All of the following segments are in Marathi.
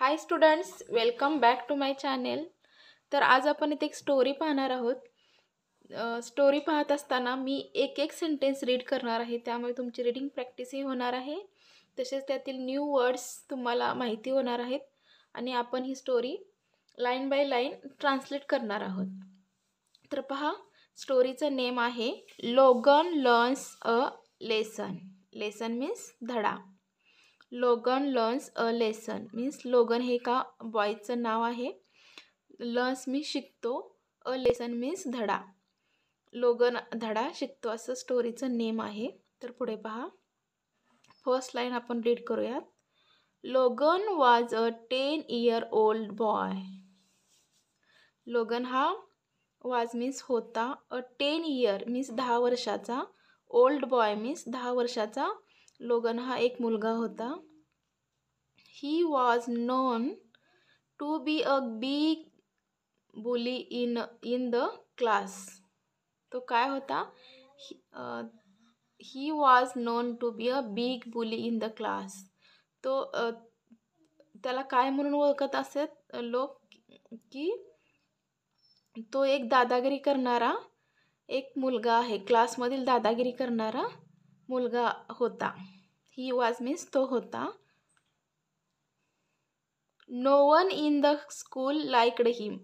High students, welcome back to my channel. तर आज आपण इथे एक स्टोरी पाहणार आहोत. स्टोरी पाहत असताना मी एक एक सेंटेन्स रीड करणार आहे, त्यामुळे तुमची रीडिंग प्रॅक्टिसही होणार आहे. तसेच त्यातील न्यू वर्ड्स तुम्हाला माहिती होणार आहेत आणि आपण ही story line by line translate करणार आहोत. तर पहा, स्टोरीचं नेम आहे Logan learns a lesson. Lesson means धडा. Logan learns a lesson means लोगन हे का बॉयचं नाव आहे. लर्न्स मीन्स शिकतो, अ लेसन मीन्स धडा. लोगन धडा शिकतो असं स्टोरीचं नेम आहे. तर पुढे पहा, फर्स्ट लाईन आपण रीड करूयात. लोगन was a 10-year old boy. लोगन हा वॉज मीन्स होता, अ 10 year मीन्स 10 वर्षाचा, ओल्ड बॉय मीन्स 10 वर्षाचा. लोगन हा एक मुलगा होता. He was known to be a big bully in the class. तो काय होता? He was known to be a big bully in the class. तो त्याला काय म्हणून ओळखत असत लोक की तो एक दादागिरी करणारा एक मुलगा आहे, क्लासमधील दादागिरी करणारा मुलगा होता. ही वॉज मीन्स तो होता. No one in the school liked him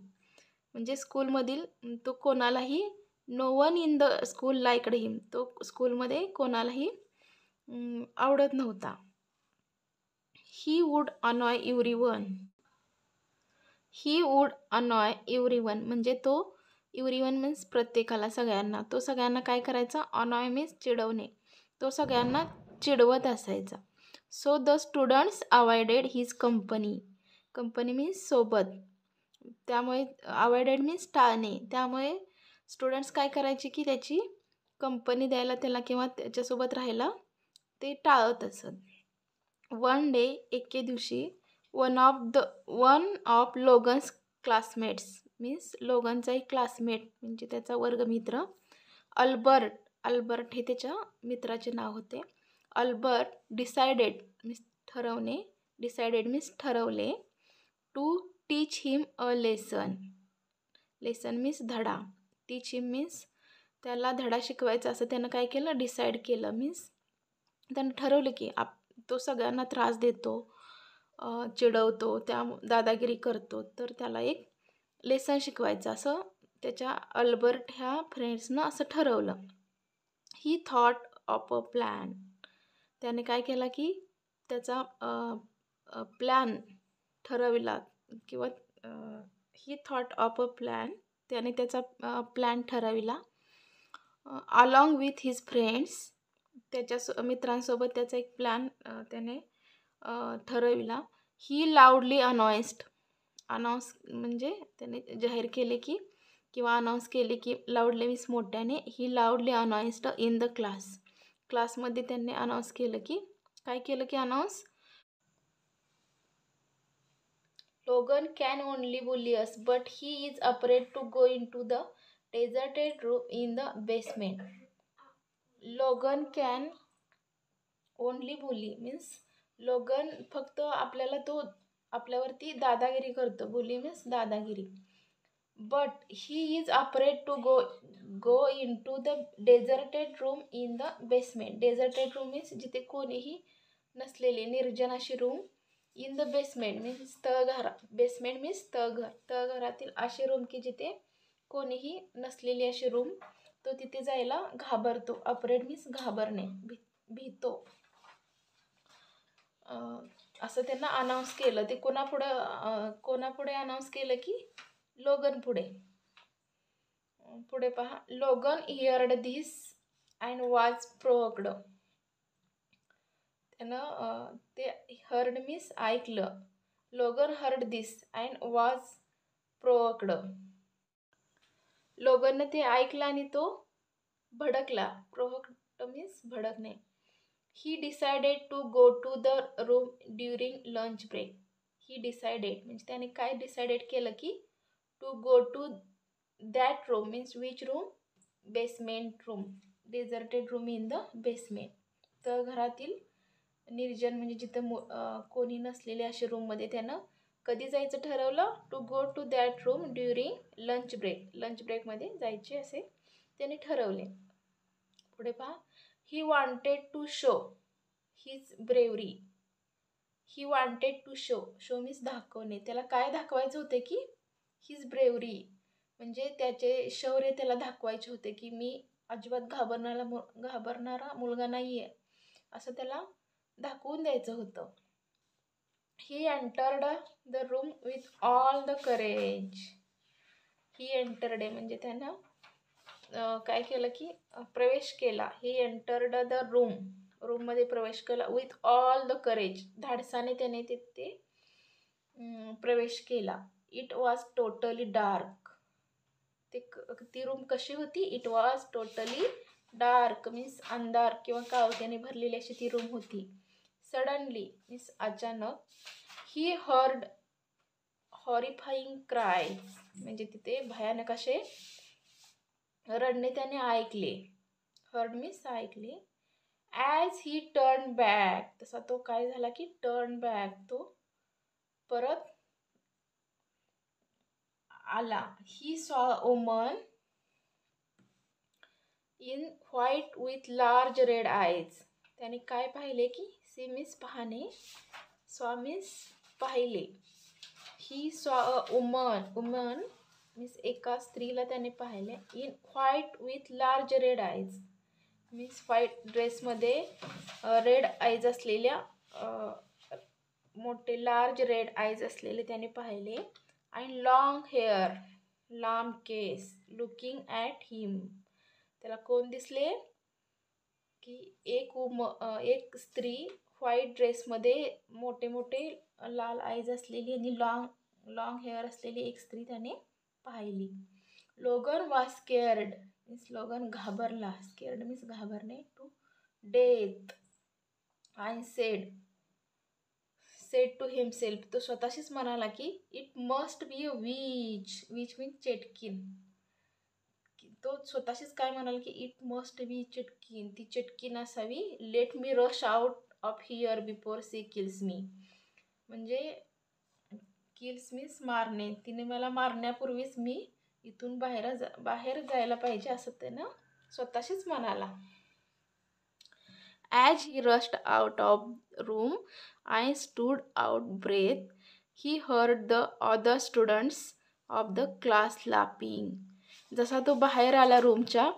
म्हणजे स्कूलमधील तो कोणालाही, no one in the school liked him, तो स्कूलमध्ये कोणालाही आवडत नव्हता. He would annoy everyone. He would annoy everyone म्हणजे तो, एव्हरीवन मीन्स प्रत्येकाला, सगळ्यांना. तो सगळ्यांना काय करायचा? अनॉय मीन्स चिडवणे. तो सगळ्यांना चिडवत असायचा. So the students avoided his company. Company means सोबत. त्यामुळे अवॉइडेड मीन्स टाळणे. त्यामुळे स्टुडंट्स काय करायचे की त्याची कंपनी द्यायला त्याला किंवा त्याच्यासोबत राहायला ते टाळत असत. वन डे एके दिवशी वन ऑफ लोगन्स क्लासमेट्स मीन्स लोगनचा एक क्लासमेट म्हणजे त्याचा वर्गमित्र अल्बर्ट हे त्याच्या मित्राचे नाव होते. अल्बर्ट डिसाइडेड मीन्स ठरवणे, डिसाइडेड मीन्स ठरवले, to teach him a lesson. Lesson means धडा, टीच हिम मीन्स त्याला धडा शिकवायचा असं त्यानं काय केलं? डिसाईड केलं. मीन्स त्यानं ठरवलं की तो सगळ्यांना त्रास देतो, चिडवतो, त्या दादागिरी करतो, तर त्याला एक लेसन शिकवायचं असं त्याच्या अल्बर्ट ह्या फ्रेंड्सनं असं ठरवलं. ही थॉट ऑफ अ प्लॅन. त्याने काय केला की त्याचा प्लॅन ठरविला किंवा ही थॉट ऑफ अ प्लॅन, त्याने त्याचा प्लॅन ठरविला. अलॉंग विथ हिज फ्रेंड्स, त्याच्या मित्रांसोबत त्याचा एक प्लॅन त्याने ठरविला. ही लाऊडली अनाऊन्स म्हणजे त्याने जाहीर केले की किंवा अनाऊन्स केले की, लाऊडली मीन्स मोठ्याने. ही लाऊडली अनाऊन्स्ड इन द क्लासमध्ये त्यांनी अनाऊन्स केलं की, काय केलं की announce, Logan can only bully us but he is afraid to go in to the deserted room in the basement. Logan can only bully means Logan फक्त आपल्यावरती दादागिरी करतो. बुली मीन्स दादागिरी. But he is afraid to go in to the deserted room in the basement. Deserted room means जिथे कोणीही नसलेली निर्जन अशी room. In the basement means तळघर. बेसमेंट मीन्स तळघर. तळघरातील अशी रूम की जिथे कोणीही नसलेली अशी रूम. तो तिथे जायला घाबरतो. अफ्रेड मीन्स घाबरणे, भीतो. असं त्यांना अनाऊन्स केलं. ते कोणापुढे अनाऊन्स केलं की लोगन पुढे. पुढे पहा, Logan heard this and was provoked. त्यानं ते हर्ड मीन्स ऐकलं. Logan heard this and was provoked. लोगननं ते ऐकलं आणि तो भडकला. प्रोवोक्ड मीन्स भडकणे. He decided to go to the room during lunch break. He decided म्हणजे त्याने काय डिसाइडेड केलं की to go to that room means which room? Basement room. Deserted room in the basement. तर घरातील निर्जन म्हणजे जिथं कोणी नसलेले अशा रूममध्ये त्यानं कधी जायचं ठरवलं? To go to that room during lunch break. Lunch ब्रेकमध्ये जायचे असे त्याने ठरवले. पुढे पहा. He wanted to show his bravery. He wanted to show. Show means दाखवणे. त्याला काय दाखवायचं होते की हिज ब्रेवरी म्हणजे त्याचे शौर्य त्याला दाखवायचे होते की मी अजिबात घाबरणारा मुलगा नाही आहे असं त्याला दाखवून द्यायचं होतं. He entered the room with all the courage. He entered म्हणजे त्यानं काय केलं की प्रवेश केला. ही एंटर्ड द रूममध्ये प्रवेश केला विथ ऑल द करेज. धाडसाने त्याने तिथे प्रवेश केला. It was totally dark. ती रूम कशी होती? It was totally dark means अंधार किंवा काळोख्याने भरलेली अशी ती रूम होती. सडनली मीन्स अचानक. ही हर्ड हॉरिफाईंग क्रायज म्हणजे तिथे भयानक असे रडणे त्याने ऐकले. हर्ड मीन्स ऐकले. ॲज ही टर्न बॅक तसा तो काय झाला की टर्न बॅक तो परत आला. He saw woman in white with large red आयज. त्याने काय पाहिले की सी मीन्स पाहणे, सॉ मीन्स पाहिले. He saw a woman means एका स्त्रीला त्याने पाहिले. In white with large red आयज मीन्स व्हाईट ड्रेसमध्ये रेड आयज असलेल्या मोठे लार्ज रेड आयज असलेले त्याने पाहिले. अँड लॉंग हेअर लांब केस. लुकिंग ॲट हिम त्याला कोण दिसले की एक स्त्री व्हाईट ड्रेसमध्ये मोठे मोठे लाल आईज असलेली आणि लॉंग हेअर असलेली एक स्त्री त्याने पाहिली. लोगन वॉज स्केअर्ड मीन्स लोगन घाबरला. स्केअर्ड मीन्स घाबरणे. To death. I said to himself तो स्वतःशीच म्हणाला की it must be a witch. Witch means चेटकीन. तो स्वतःशीच काय म्हणाला की इट मस्ट बी चेटकीन. ती चेटकीन असावी. Let me rush out of here before she kills me. म्हणजे किल्स मीन्स मारणे. तिने मला मारण्यापूर्वीच मी इथून बाहेर जायला पाहिजे असं त्यानं स्वतःशीच म्हणाला. As he rushed out of the room, I stood out breath. He heard the other students of the class laughing. जसा तो बाहेर आला रूमच्या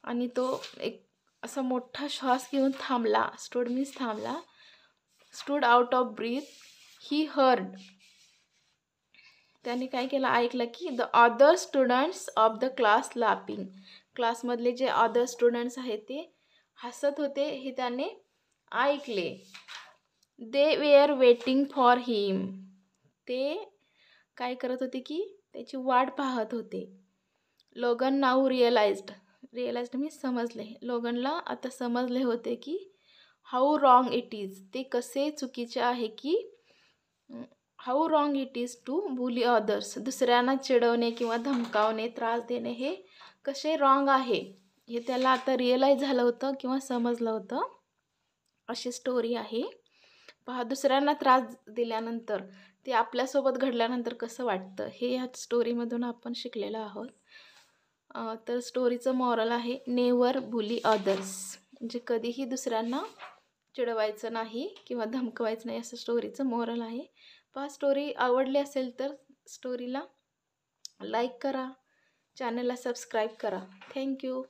आणि तो एक असा मोठा श्वास घेऊन थांबला. स्टूड मीन्स थांबला. Stood out of breath. He heard त्याने काय केलं ऐकलं की the other students of the class laughing. क्लासमधले जे अदर स्टुडंट्स आहेत ते हसत होते हे त्याने ऐकले. दे वेअर वेटिंग फॉर हिम. ते काय करत होते की त्याची वाट पाहत होते. लोगन नाऊ रिअलाइज्ड मीन्स समजले. लोगनला आता समजले होते की हाऊ रॉंग इट इज. ते कसे चुकीचे आहे की how wrong it is to bully others. दुसऱ्यांना चिडवणे किंवा धमकावणे त्रास देणे हे कसे रॉंग आहे हे त्याला आता रिअलाइज झालं होतं किंवा समजलं होतं. अशी स्टोरी आहे. पहा दुसऱ्यांना त्रास दिल्यानंतर ते आपल्यासोबत घडल्यानंतर कसं वाटतं हे ह्या स्टोरीमधून आपण शिकलेलो आहोत. तर स्टोरीचं मॉरल आहे नेवर बुली अदर्स. म्हणजे कधीही दुसऱ्यांना चिडवायचं नाही किंवा धमकवायचं नाही असं स्टोरीचं मॉरल आहे. पहा स्टोरी आवडली असेल तर स्टोरीला लाईक करा, चॅनलला सबस्क्राईब करा. थँक्यू.